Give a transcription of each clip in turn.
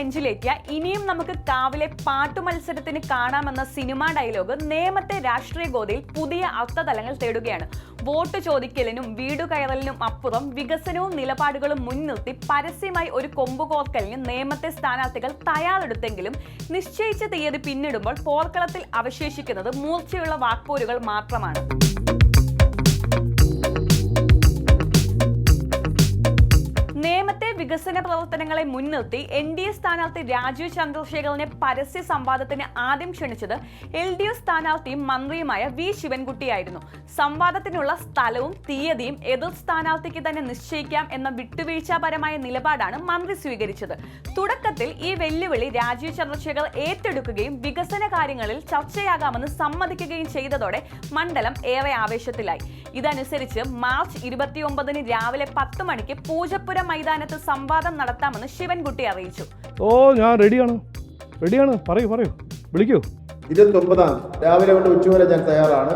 നെഞ്ചിലേറ്റിയ ഇനിയും നമുക്ക് കാവിലെ പാട്ടുമത്സരത്തിന് കാണാമെന്ന സിനിമാ ഡയലോഗ് നേമത്തെ രാഷ്ട്രീയ ഗോതയിൽ പുതിയ അർത്ഥതലങ്ങൾ തേടുകയാണ്. വോട്ട് ചോദിക്കലിനും വീടുകയറലിനും അപ്പുറം വികസനവും നിലപാടുകളും മുൻനിർത്തി പരസ്യമായി ഒരു കൊമ്പുകോർക്കലിന് നേമത്തെ സ്ഥാനാർത്ഥികൾ തയ്യാറെടുത്തെങ്കിലും നിശ്ചയിച്ച തീയതി പിന്നിടുമ്പോൾ പോർക്കളത്തിൽ അവശേഷിക്കുന്നത് മൂർച്ചയുള്ള വാക്പോരുകൾ മാത്രമാണ്. നേമത്തെ വികസന പ്രവർത്തനങ്ങളെ മുൻനിർത്തി NDA സ്ഥാനാർത്ഥി രാജീവ് ചന്ദ്രശേഖരനെ പരസ്യ സംവാദത്തിന് ആദ്യം ക്ഷണിച്ചത് LDF സ്ഥാനാർത്ഥിയും മന്ത്രിയുമായ V ശിവൻകുട്ടിയായിരുന്നു. സംവാദത്തിനുള്ള സ്ഥലവും തീയതിയും എതിർ സ്ഥാനാർത്ഥിക്ക് തന്നെ നിശ്ചയിക്കാം എന്ന വിട്ടുവീഴ്ചാപരമായ നിലപാടാണ് മന്ത്രി സ്വീകരിച്ചത്. തുടക്കത്തിൽ ഈ വെല്ലുവിളി രാജീവ് ചന്ദ്രശേഖർ ഏറ്റെടുക്കുകയും വികസന കാര്യങ്ങളിൽ ചർച്ചയാകാമെന്ന് സമ്മതിക്കുകയും ചെയ്തതോടെ മണ്ഡലം ഏറെ ആവേശത്തിലായി. ഇതനുസരിച്ച് മാർച്ച് 29 രാവിലെ 10 മണിക്ക് പൂജപ്പുര മൈതാനത്ത് സംവാദം നടത്താമെന്ന് ശിവൻകുട്ടി അറിയിച്ചു. ഞാൻ റെഡിയാണ് പറയൂ വിളിക്കൂ. 29 രാവിലെ കൊണ്ട് ഉച്ചവരെ ഞാൻ തയ്യാറാണ്.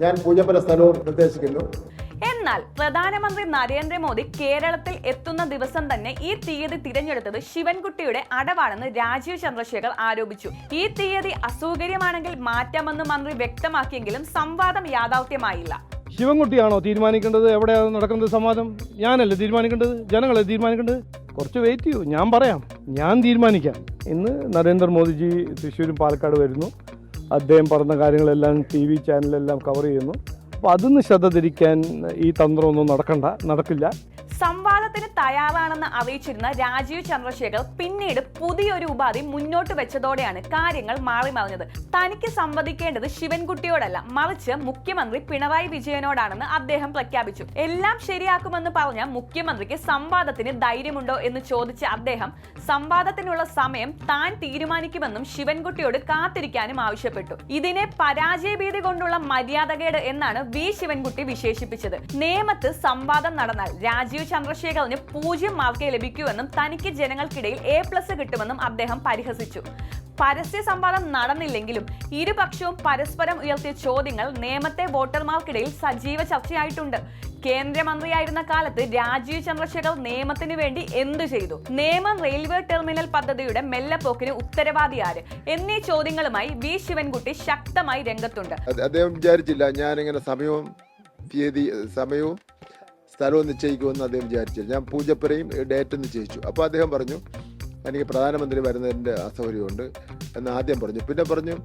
ഞാൻ പൂജപ്പുര സ്ഥലവും നിർദ്ദേശിക്കുന്നു. എന്നാൽ പ്രധാനമന്ത്രി നരേന്ദ്രമോദി കേരളത്തിൽ എത്തുന്ന ദിവസം തന്നെ ഈ തീയതി തിരഞ്ഞെടുത്തത് ശിവൻകുട്ടിയുടെ അടവാണെന്ന് രാജീവ് ചന്ദ്രശേഖർ ആരോപിച്ചു. ഈ തീയതി അസൗകര്യമാണെങ്കിൽ മാറ്റാമെന്ന് മന്ത്രി വ്യക്തമാക്കിയെങ്കിലും സംവാദം യാഥാർത്ഥ്യമായില്ല. ശിവൻകുട്ടിയാണോ തീരുമാനിക്കേണ്ടത് എവിടെയാണ് നടക്കുന്നത് സംവാദം? ഞാനല്ലേ തീരുമാനിക്കേണ്ടത്, ജനങ്ങളെ തീരുമാനിക്കേണ്ടത്. കുറച്ച് വെയിറ്റ് ചെയ്യൂ, ഞാൻ പറയാം, ഞാൻ തീരുമാനിക്കാം. ഇന്ന് നരേന്ദ്രമോദിജി തൃശ്ശൂരും പാലക്കാട് വരുന്നു. അദ്ദേഹം പറഞ്ഞ കാര്യങ്ങളെല്ലാം TV ചാനലെല്ലാം കവർ ചെയ്യുന്നു. അപ്പോൾ അതിന്ന് ശ്രദ്ധ തിരിക്കാൻ ഈ തന്ത്രമൊന്നും നടക്കില്ല. സംവാദത്തിന് തയ്യാറാണെന്ന് അറിയിച്ചിരുന്ന രാജീവ് ചന്ദ്രശേഖർ പിന്നീട് പുതിയൊരു ഉപാധി മുന്നോട്ട് വെച്ചതോടെയാണ് കാര്യങ്ങൾ മാറിമറിഞ്ഞത്. തനിക്ക് സംവദിക്കേണ്ടത് ശിവൻകുട്ടിയോടല്ല, മറിച്ച് മുഖ്യമന്ത്രി പിണറായി വിജയനോടാണെന്ന് അദ്ദേഹം പ്രഖ്യാപിച്ചു. എല്ലാം ശരിയാക്കുമെന്ന് പറഞ്ഞ മുഖ്യമന്ത്രിക്ക് സംവാദത്തിന് ധൈര്യമുണ്ടോ എന്ന് ചോദിച്ച അദ്ദേഹം സംവാദത്തിനുള്ള സമയം താൻ തീരുമാനിക്കുമെന്നും ശിവൻകുട്ടിയോട് കാത്തിരിക്കാനും ആവശ്യപ്പെട്ടു. ഇതിനെ പരാജയഭീതി കൊണ്ടുള്ള മര്യാദകേട് എന്നാണ് V ശിവൻകുട്ടി വിശേഷിപ്പിച്ചത്. നേമത്ത് സംവാദം നടന്നാൽ രാജീവ് ചന്ദ്രശേഖരന് 0 മാർക്കേ ലഭിക്കുമെന്നും തനിക്ക് ജനങ്ങൾക്കിടയിൽ A+ കിട്ടുമെന്നും അദ്ദേഹം പരിഹസിച്ചു. പരസ്യ സംവാദം നടന്നില്ലെങ്കിലും ഇരുപക്ഷവും പരസ്പരം ഉയർത്തിയ ചോദ്യങ്ങൾ നേമത്തെ വോട്ടർമാർക്കിടയിൽ സജീവ ചർച്ചയായിട്ടുണ്ട്. കേന്ദ്രമന്ത്രിയായിരുന്ന കാലത്ത് രാജീവ് ചന്ദ്രശേഖർ നേമത്തിന് വേണ്ടി എന്തു ചെയ്തു? നേമം റെയിൽവേ ടെർമിനൽ പദ്ധതിയുടെ മെല്ലെപ്പോക്കിന് ഉത്തരവാദി ആര്? എന്നീ ചോദ്യങ്ങളുമായി V ശിവൻകുട്ടി ശക്തമായി രംഗത്തുണ്ട്. അദ്ദേഹം വിചാരിച്ചില്ല ഞാനിങ്ങനെ സമയവും സ്ഥലവും നിശ്ചയിക്കുമെന്ന് അദ്ദേഹം വിചാരിച്ചില്ല. ഞാൻ പൂജപ്പുരയും ഡേറ്റ് നിശ്ചയിച്ചു. അപ്പോൾ അദ്ദേഹം പറഞ്ഞു എനിക്ക് പ്രധാനമന്ത്രി വരുന്നതിൻ്റെ അസൗകര്യമുണ്ട് എന്ന് ആദ്യം പറഞ്ഞു. പിന്നെ പറഞ്ഞു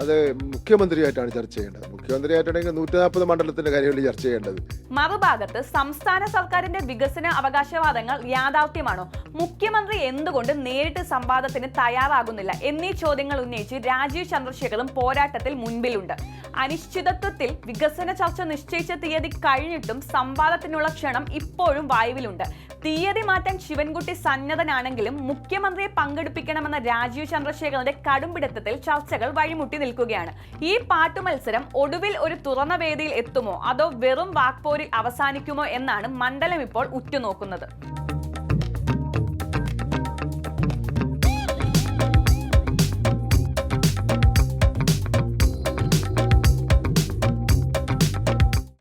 അത് മുഖ്യമന്ത്രിയായിട്ടാണ് ചർച്ച ചെയ്യേണ്ടത്. മുഖ്യമന്ത്രിയായിട്ടാണെങ്കിൽ 140 മണ്ഡലത്തിന്റെ കാര്യങ്ങൾ ചർച്ച ചെയ്യേണ്ടത്. മറുഭാഗത്ത് സംസ്ഥാന സർക്കാരിന്റെ വികസന അവകാശവാദങ്ങൾ യാഥാർത്ഥ്യമാണോ? മുഖ്യമന്ത്രി എന്തുകൊണ്ട് നേരിട്ട് സംവാദത്തിന് തയ്യാറാകുന്നില്ല എന്നീ ചോദ്യങ്ങൾ ഉന്നയിച്ച് രാജീവ് ചന്ദ്രശേഖറും പോരാട്ടത്തിൽ മുൻപിലുണ്ട്. അനിശ്ചിതത്വത്തിൽ വികസന ചർച്ച നിശ്ചയിച്ച തീയതി കഴിഞ്ഞിട്ടും സംവാദത്തിനുള്ള ക്ഷണം ഇപ്പോഴും വായുവിലുണ്ട്. തീയതി മാറ്റാൻ ശിവൻകുട്ടി സന്നദ്ധനാണെങ്കിലും മുഖ്യമന്ത്രിയെ പങ്കെടുപ്പിക്കണമെന്ന രാജീവ് ചന്ദ്രശേഖറിന്റെ കടുംപിടുത്തത്തിൽ ചർച്ചകൾ വഴിമുട്ടി നിൽക്കുകയാണ്. ഈ പാട്ടുമത്സരം ഒടുവിൽ ഒരു തുറന്ന വേദിയിൽ എത്തുമോ അതോ വെറും വാക്പോരിൽ അവസാനിക്കുമോ എന്നാണ് മണ്ഡലം ഇപ്പോൾ ഉറ്റുനോക്കുന്നത്.